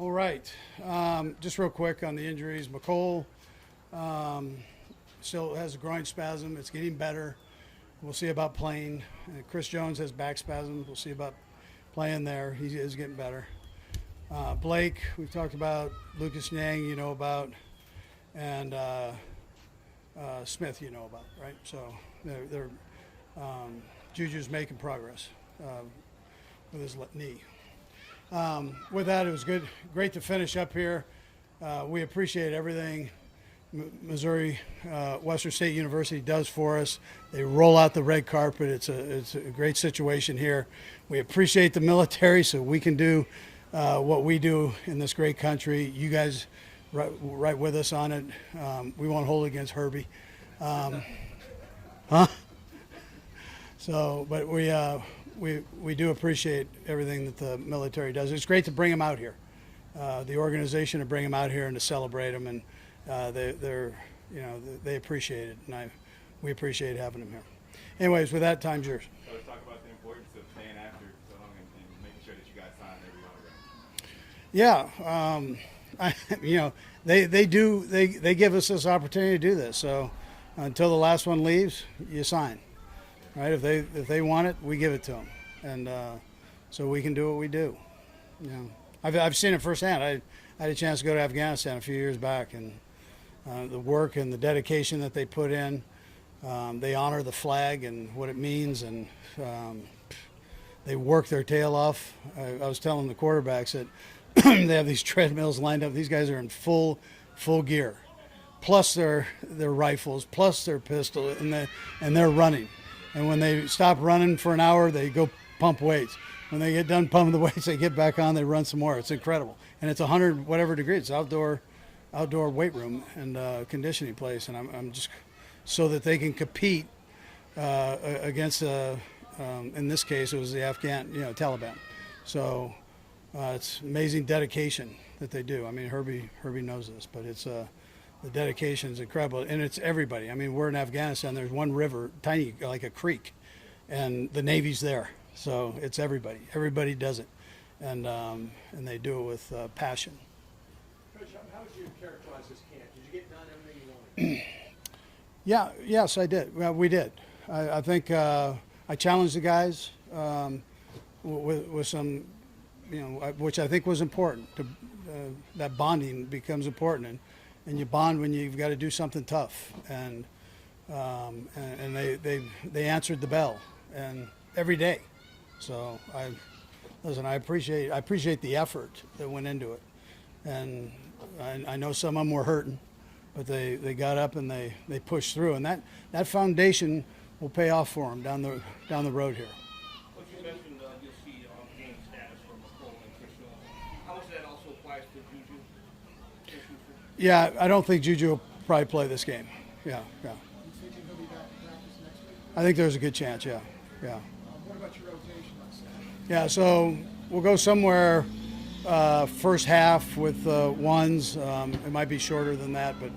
All right. Just real quick on the injuries. McCole still has a groin spasm. It's getting better. We'll see about playing. Chris Jones has back spasm. We'll see about playing there. He is getting better. Blake, we've talked about. Lucas Yang, you know about. And Smith, you know about, right? So Juju's making progress with his knee. With that, it was great to finish up here. We appreciate everything Missouri Western State University does for us. They roll out the red carpet. It's a great situation here. We appreciate the military so we can do what we do in this great country. You guys right with us on it. We won't hold against Herbie. So, but we do appreciate everything that the military does. It's great to bring them out here, the organization, to bring them out here and to celebrate them, and they appreciate it, and we appreciate having them here. Anyways, with that, time's yours. So let's talk about the importance of staying after so long and making sure that you guys sign every autograph. Yeah, they give us this opportunity to do this. So until the last one leaves, you sign, right? If they want it, we give it to them, and so we can do what we do. You know, I've seen it firsthand. I had a chance to go to Afghanistan a few years back, and the work and the dedication that they put in. They honor the flag and what it means, and they work their tail off. I was telling the quarterbacks that they have these treadmills lined up. These guys are in full gear, plus their rifles, plus their pistol, and they're running. And when they stop running for an hour, they go pump weights. When they get done pumping the weights, they get back on, they run some more. It's incredible. And it's 100 whatever degrees. It's outdoor weight room and conditioning place. And I'm just so that they can compete against, in this case, it was the Afghan, Taliban. So it's amazing dedication that they do. I mean, Herbie knows this, but it's the dedication is incredible, and it's everybody. I mean, we're in Afghanistan. There's one river, tiny, like a creek, and the Navy's there. So it's everybody. Everybody does it, and they do it with passion. Coach, how would you characterize this camp? Did you get done everything you wanted? Yes, I did. Well, we did. I think I challenged the guys with some, which I think was important. That bonding becomes important, and you bond when you've got to do something tough. And they answered the bell, and every day. So I appreciate the effort that went into it, and I know some of them were hurting, but they got up and they pushed through, and that foundation will pay off for them down the road here. What you mentioned, you'll see game status from McCole and Chris Jones. How much of that also applies to Juju? Yeah, I don't think Juju will probably play this game. Yeah. You think he'll be back in practice next week? I think there's a good chance. Yeah. What about your rotation on Saturday? Yeah, so we'll go somewhere first half with ones. It might be shorter than that, but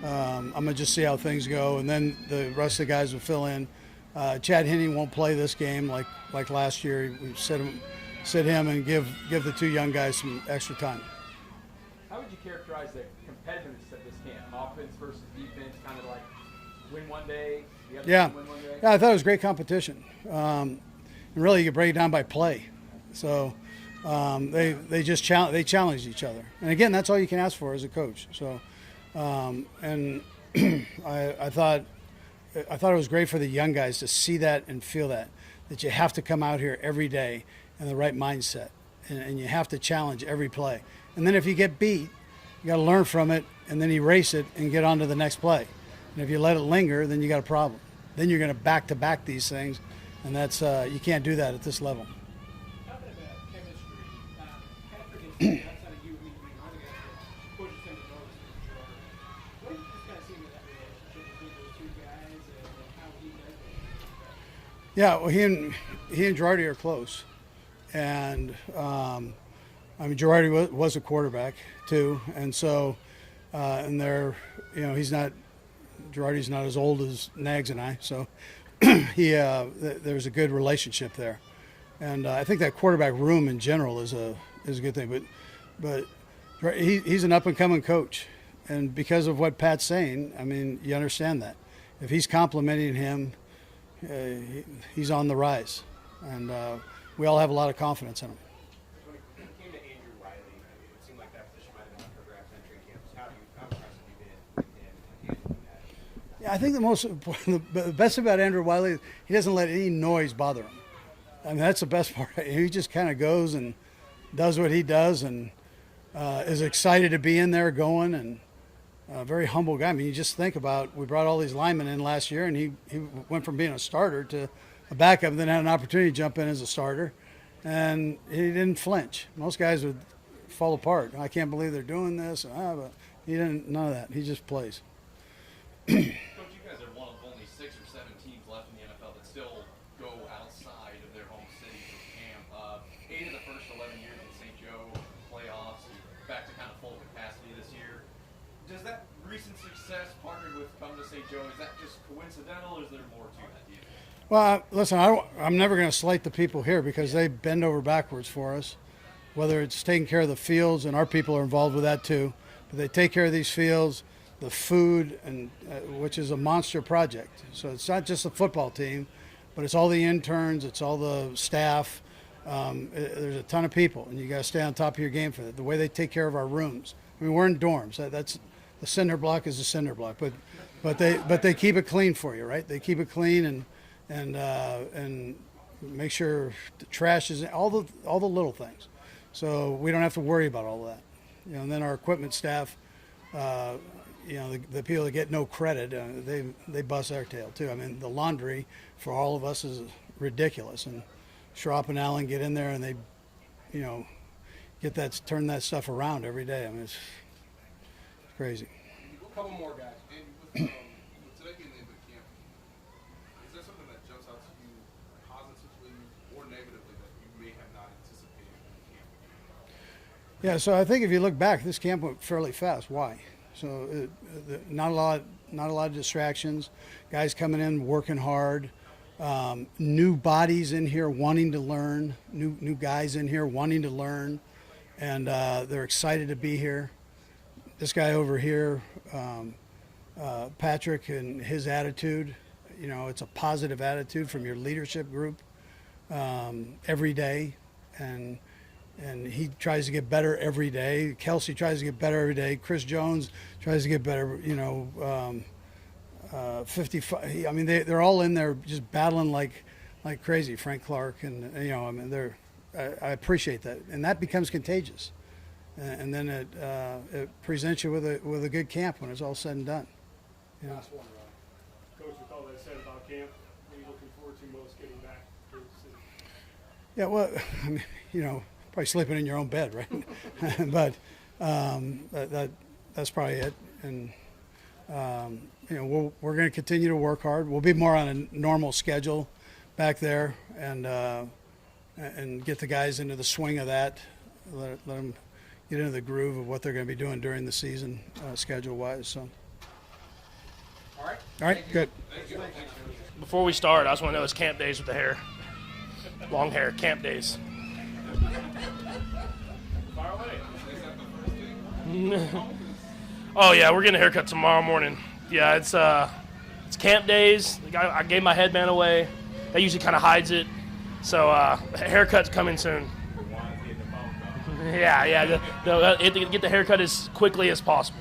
I'm going to just see how things go, and then the rest of the guys will fill in. Chad Henne won't play this game like last year. We sit him and give the two young guys some extra time. How would you characterize the competitiveness of this camp? Offense versus defense, kind of like win one day, the other Yeah. win one day? Yeah, I thought it was great competition. And really, you could break it down by play. So they challenged each other. And again, that's all you can ask for as a coach. So and I thought it was great for the young guys to see that and feel that you have to come out here every day in the right mindset, and you have to challenge every play. And then if you get beat, you got to learn from it and then erase it and get on to the next play. And if you let it linger, then you got a problem. Then you're going to back-to-back these things, and that's you can't do that at this level. Talking about chemistry, Patrick is outside of you being other guys that pushes him to notice each other. What do you just kind of see with that relationship between those two guys and how he does it? Yeah, well, he and Girardi are close, and Girardi was a quarterback too, and so and Girardi's not as old as Nags and I, so there's a good relationship there, and I think that quarterback room in general is a good thing. But Right, he's an up-and-coming coach, and because of what Pat's saying, I mean, you understand that. If he's complimenting him, he's on the rise, and we all have a lot of confidence in him. When it came to Andrew Wiley, it seemed like that position might have been up for grabs entering camps. How impressed have you been with him and handling that? Yeah, I think the best about Andrew Wiley, he doesn't let any noise bother him. I mean, that's the best part. He just kind of goes and does what he does, and is excited to be in there going, and a very humble guy. I mean, you just think about, we brought all these linemen in last year, and he went from being a starter to a backup, and then had an opportunity to jump in as a starter, and he didn't flinch. Most guys would fall apart. I can't believe they're doing this. But he didn't. None of that. He just plays. Coach, you guys are one of only 6 or 7 teams left in the NFL that still go outside of their home city for camp. 8 of the first 11 years in St. Joe playoffs, back to kind of full capacity this year. Does that recent success partnered with coming to St. Joe, is that just coincidental, or is there more to that, do you think? Well, listen, I'm never going to slight the people here because they bend over backwards for us, whether it's taking care of the fields, and our people are involved with that too. But they take care of these fields, the food, and which is a monster project. So it's not just the football team, but it's all the interns, it's all the staff. There's a ton of people, and you got to stay on top of your game for that. The way they take care of our rooms. I mean, we're in dorms. That's the cinder block is a cinder block, but they keep it clean for you, right? They keep it clean and make sure the trash is all the little things. So we don't have to worry about all that. You know, and then our equipment staff, you know, the people that get no credit, they bust our tail too. I mean, the laundry for all of us is ridiculous, and Schropp and Allen get in there and they, you know, turn that stuff around every day. I mean, it's crazy. A couple more guys. And with today being the end of camp, is there something that jumps out to you positively or negatively that you may have not anticipated in camp? Yeah, so I think if you look back, this camp went fairly fast. Why? So not a lot of distractions. Guys coming in, working hard. New bodies in here wanting to learn. New guys in here wanting to learn, and they're excited to be here. This guy over here, Patrick, and his attitude, you know, it's a positive attitude from your leadership group every day, and he tries to get better every day. Kelsey tries to get better every day. Chris Jones tries to get better, you know, 55. I mean, they're all in there just battling like crazy. Frank Clark, and you know, I mean, I appreciate that, and that becomes contagious. And then it presents you with a good camp when it's all said and done. You know? Last one, Coach, with all that said about camp, what are you looking forward to most getting back to the city? Yeah, well, I mean, you know, probably sleeping in your own bed, right? But that's probably it. And you know, we're going to continue to work hard. We'll be more on a normal schedule back there, and get the guys into the swing of that. Let them get into the groove of what they're going to be doing during the season, schedule-wise. So. All right, good. Before we start, I just want to know it's camp days with the hair. Long hair, camp days. Oh, yeah, we're getting a haircut tomorrow morning. Yeah, it's camp days. I gave my headband away. That usually kind of hides it. So haircut's coming soon. Yeah. Get the haircut as quickly as possible.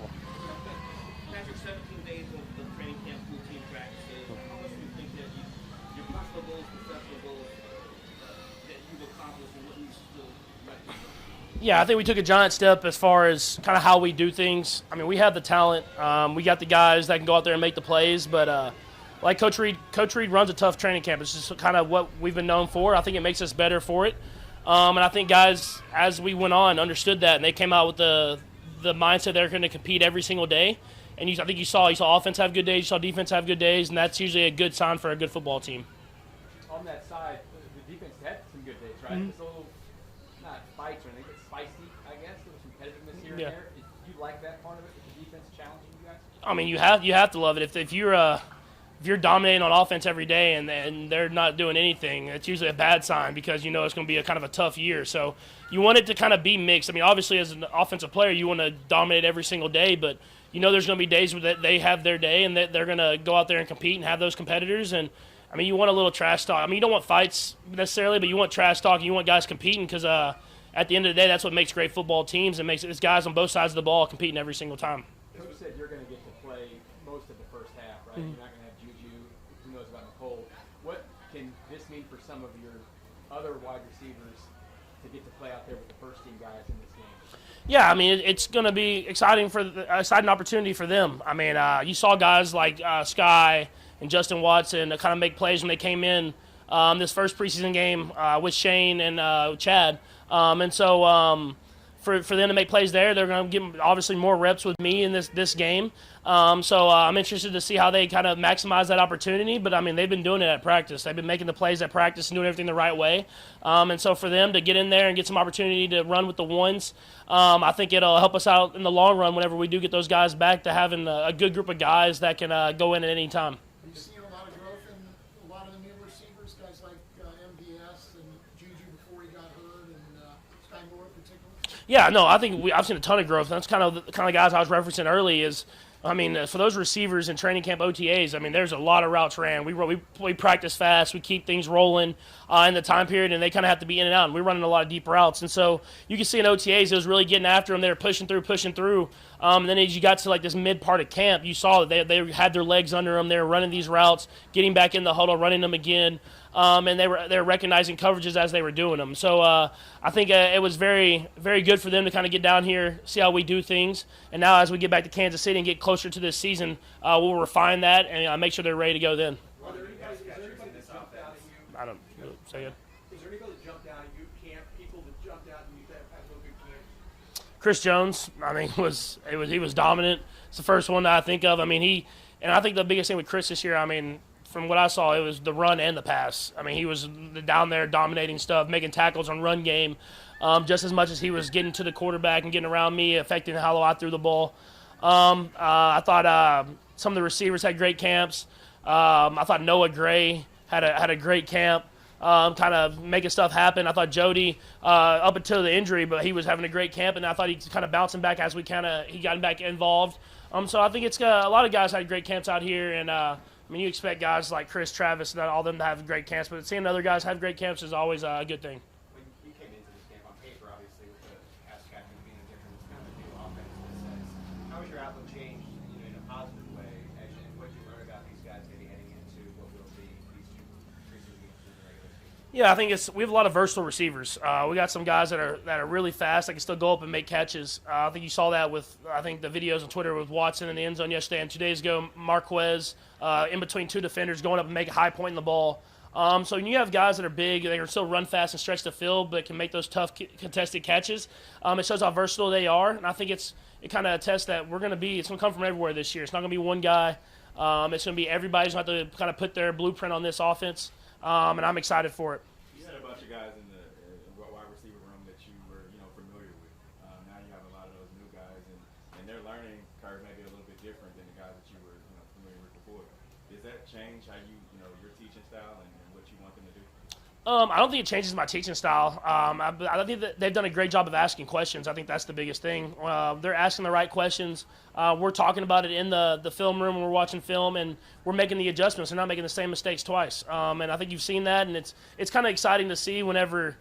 After 17 days of training camp, full team practices, how much do you think that your personal goals, professional goals, that you've accomplished, and what needs to still recognize? Yeah, I think we took a giant step as far as kind of how we do things. I mean, we have the talent. We got the guys that can go out there and make the plays. But like Coach Reed runs a tough training camp. It's just kind of what we've been known for. I think it makes us better for it. And I think guys, as we went on, understood that, and they came out with the mindset they're going to compete every single day. And I think you saw offense have good days, you saw defense have good days, and that's usually a good sign for a good football team. On that side, the defense had some good days, right? Mm-hmm. Just a little, not fights or anything, but spicy, I guess. There was competitiveness here Yeah. and there. Did you like that part of it, the defense challenging you guys? I mean, you have to love it. If you're if you're dominating on offense every day and they're not doing anything, it's usually a bad sign because you know it's going to be a kind of a tough year. So you want it to kind of be mixed. I mean, obviously as an offensive player, you want to dominate every single day, but you know there's going to be days where they have their day and they're going to go out there and compete and have those competitors. And I mean, you want a little trash talk. I mean, you don't want fights necessarily, but you want trash talk. And you want guys competing because at the end of the day, that's what makes great football teams and makes it's guys on both sides of the ball competing every single time. Coach said you're going to get to play most of the first half, right? Mm-hmm. You're not going to have Juju. Who knows about Nicole? What can this mean for some of your other wide receivers to get to play out there with the first team guys in this game? Yeah, I mean, it's going to be exciting opportunity for them. I mean, you saw guys like Sky and Justin Watson kind of make plays when they came in this first preseason game with Shane and Chad. And so for them to make plays there, they're going to get obviously more reps with me in this game. So I'm interested to see how they kind of maximize that opportunity. But, I mean, they've been doing it at practice. They've been making the plays at practice and doing everything the right way. And so for them to get in there and get some opportunity to run with the ones, I think it'll help us out in the long run whenever we do get those guys back to having a good group of guys that can go in at any time. Are you seeing a lot of growth in a lot of the new receivers, guys like MVS and Juju before he got hurt, and Sky Moore in particular? Yeah, no, I think I've seen a ton of growth. That's kind of the guys I was referencing early is, I mean, for those receivers in training camp OTAs, I mean, there's a lot of routes ran. We practice fast. We keep things rolling in the time period, and they kind of have to be in and out. And we're running a lot of deep routes. And so you can see in OTAs, it was really getting after them. They were pushing through. And then as you got to like this mid part of camp, you saw that they had their legs under them. They were running these routes, getting back in the huddle, running them again. And they were recognizing coverages as they were doing them. So I think it was very, very good for them to kind of get down here, see how we do things. And now as we get back to Kansas City and get closer to this season, we'll refine that and make sure they're ready to go then. Are there anybody that jumped out at you? I don't say it. Is there anybody that jumped out at you? Camp people that jumped out and you that had no good camp? Chris Jones, I mean, he was dominant. It's the first one that I think of. I mean, I think the biggest thing with Chris this year, I mean, from what I saw, it was the run and the pass. I mean, he was down there dominating stuff, making tackles on run game, just as much as he was getting to the quarterback and getting around me, affecting how I threw the ball. I thought some of the receivers had great camps. I thought Noah Gray had a great camp, kind of making stuff happen. I thought Jody, up until the injury, but he was having a great camp, and I thought he was kind of bouncing back as he got back involved. So I think it's a lot of guys had great camps out here, and I mean, you expect guys like Chris, Travis, and all of them to have great camps, but seeing other guys have great camps is always a good thing. When you came into this camp on paper, obviously, with the pass catching being a different kind of new offense in a sense, how has your outlook changed, in a positive way, and what you learn about these guys maybe heading into what will be these two preseason games in the regular season? Yeah, I think we have a lot of versatile receivers. We got some guys that are really fast that can still go up and make catches. I think you saw that with the videos on Twitter with Watson in the end zone yesterday, and 2 days ago Marquez in between two defenders going up and make a high point in the ball. So when you have guys that are big, they can still run fast and stretch the field, but can make those tough contested catches. It shows how versatile they are, and I think it kind of attests that it's going to come from everywhere this year. It's not going to be one guy. It's going to be everybody's going to have to kind of put their blueprint on this offense. And I'm excited for it. You had a bunch of guys in the wide receiver room that you were, familiar with. Now you have a lot of those new guys, and their learning curve may be a little bit different than the guys that you were, familiar with before. Does that change how your teaching style and what you want them to do? I don't think it changes my teaching style. I think that they've done a great job of asking questions. I think that's the biggest thing. They're asking the right questions. We're talking about it in the film room when we're watching film, and we're making the adjustments. They're not making the same mistakes twice. And I think you've seen that, and it's kind of exciting to see whenever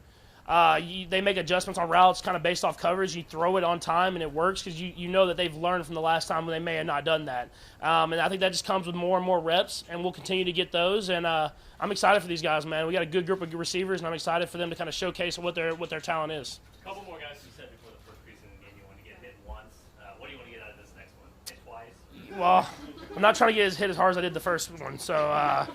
they make adjustments on routes kind of based off coverage. You throw it on time, and it works because you know that they've learned from the last time when they may have not done that. And I think that just comes with more and more reps, and we'll continue to get those. And I'm excited for these guys, man. We got a good group of receivers, and I'm excited for them to kind of showcase what their talent is. A couple more guys you said before the first preseason game you want to get hit once. What do you want to get out of this next one? Hit twice? Well, I'm not trying to get hit as hard as I did the first one. So I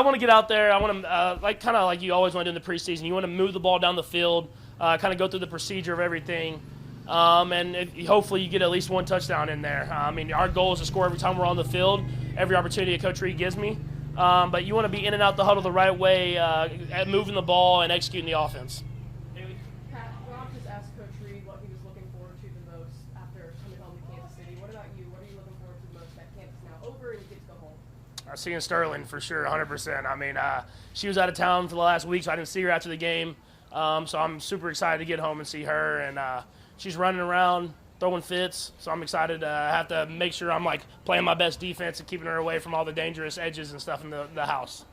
want to get out there. I want to, like you always want to do in the preseason, you want to move the ball down the field, kind of go through the procedure of everything. Hopefully you get at least one touchdown in there. Our goal is to score every time we're on the field, every opportunity that Coach Reed gives me. But you want to be in and out the huddle the right way, at moving the ball and executing the offense. Pat, Rob just asked Coach Reed what he was looking forward to the most after coming home to Kansas City. What about you? What are you looking forward to the most that camp is now over and you get to go home? Seeing Sterling for sure, 100%. I mean, she was out of town for the last week, so I didn't see her after the game. So I'm super excited to get home and see her. And she's running around, throwing fits. So I'm excited to have to make sure I'm like playing my best defense and keeping her away from all the dangerous edges and stuff in the house.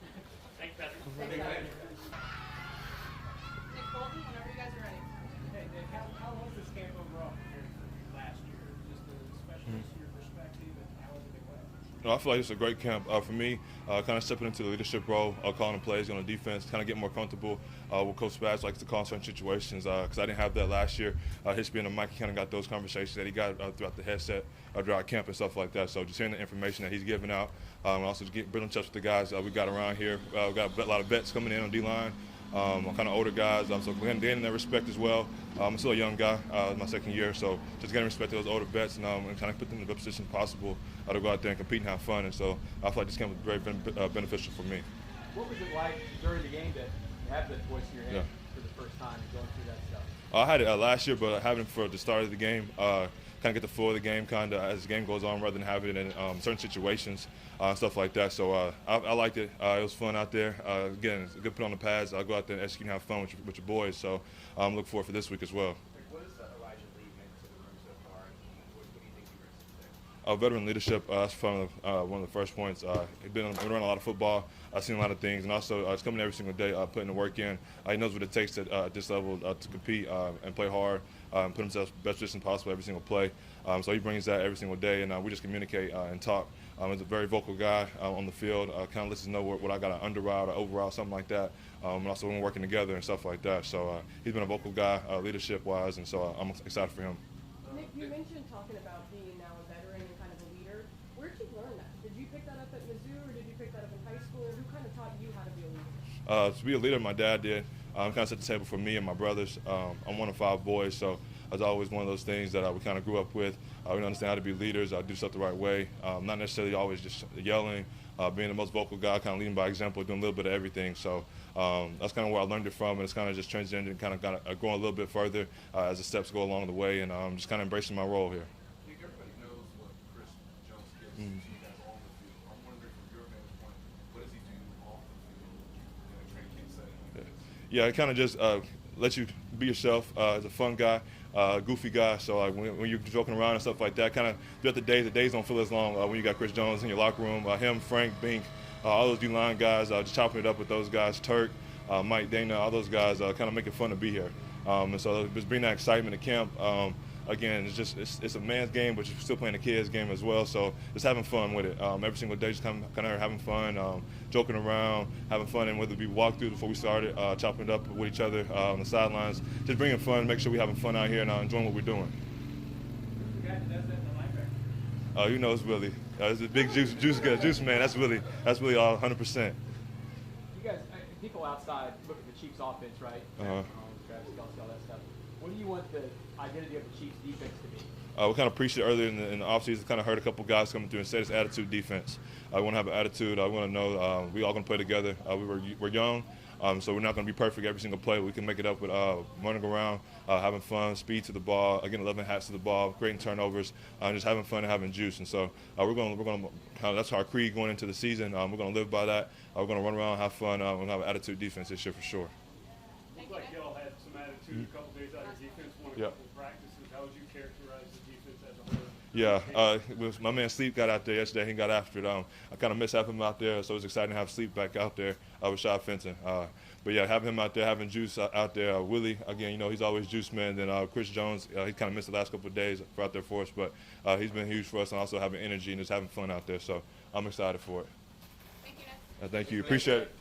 Thanks, Patrick. Nick Bolton, whenever you guys are ready. Hey, Nick, how was this camp overall compared to last year? Just especially from your perspective, and how was it going? I feel like it's a great camp for me. Kind of stepping into the leadership role, calling plays on the defense, kind of getting more comfortable with Coach Spaz likes to call certain situations because I didn't have that last year. His being a Mike, he kind of got those conversations that he got throughout the headset, throughout camp and stuff like that. So just hearing the information that he's giving out, and also building touch with the guys we got around here. We got a lot of vets coming in on D-line. Kind of older guys, so gaining their respect as well. I'm still a young guy, my second year, so just getting respect to those older vets and kind of put them in the best position possible to go out there and compete and have fun. And so I feel like this camp was very beneficial for me. What was it like during the game to have that voice in your head for the first time and going through that stuff? I had it last year, but having it for the start of the game, kind of get the flow of the game kind of as the game goes on rather than having it in certain situations and stuff like that. So I liked it. It was fun out there. Again, it's a good put on the pads. I'll go out there and execute and have fun with your boys. So I'm looking forward for this week as well. What does Elijah Lee meant to the room so far? And what do you think he brings to the table? Veteran leadership, that's one of the first points. He's been around a lot of football. I've seen a lot of things, and also he's coming every single day, putting the work in. He knows what it takes at this level to compete and play hard, and put himself in the best position possible every single play. So he brings that every single day, and we just communicate and talk. He's a very vocal guy on the field. Kind of lets us know what I got to underroute or overroute, something like that. And also when we're working together and stuff like that. So he's been a vocal guy, leadership-wise, and so I'm excited for him. Nick, you mentioned talking about being now a veteran and kind of a leader. Where did you learn that? Did you pick that up at Mizzou, or did you pick that up in high school? Or who kind of taught you how to be a leader? To be a leader, my dad did. Kind of set the table for me and my brothers. I'm one of 5 boys, so it's always one of those things that we kind of grew up with. We understand how to be leaders, do stuff the right way, not necessarily always just yelling, being the most vocal guy, kind of leading by example, doing a little bit of everything. So that's kind of where I learned it from, and it's kind of just transitioned and kind of going a little bit further as the steps go along the way, and just kind of embracing my role here. Nick, everybody knows what Chris Jones gives to you guys on the field. I'm wondering from your vantage point, what does he do off the field in a training camp setting like this? Yeah, it kind of just lets you be yourself. As a fun guy, goofy guy. So when you're joking around and stuff like that, kind of throughout the days don't feel as long when you got Chris Jones in your locker room. Him, Frank, Bink, all those D-line guys, just chopping it up with those guys. Turk, Mike, Dana, all those guys, kind of make it fun to be here. And so just bring that excitement to camp. Again, it's a man's game, but you're still playing a kid's game as well. So just having fun with it. Every single day, just kind of having fun, joking around, having fun, and whether it be walk through before we started, chopping it up with each other on the sidelines, just bringing fun, make sure we're having fun out here and enjoying what we're doing. The guy that does that in the linebacker. You know it's Willie. It's a big juice man. That's Willie all 100%. You guys, people outside look at the Chiefs' offense, right? Travis Kelce, all that stuff. What do you want the identity of the Chiefs' defense to be? We kind of preached it earlier in the offseason, kind of heard a couple guys coming through and said it's attitude defense. We want to have an attitude. We want to know we all going to play together. We're young, so we're not going to be perfect every single play. We can make it up with running around, having fun, speed to the ball, getting 11 hats to the ball, creating turnovers, just having fun and having juice. And so we're going to that's our creed going into the season. We're going to live by that. We're going to run around, have fun, we're going to have an attitude defense this year for sure. Looked like y'all had some attitude a couple days out of defense, won a couple practices. How would you characterize the defense as a whole? Yeah, my man Sleep got out there yesterday. He got after it. I kind of miss having him out there, so it was exciting to have Sleep back out there with Shad Fenton. But yeah, having him out there, having Juice out there. Willie, again, he's always Juice man. Then Chris Jones, he kind of missed the last couple of days out there for us, but he's been huge for us, and also having energy and just having fun out there. So I'm excited for it. Thank you, Nick. Thank you. Appreciate it.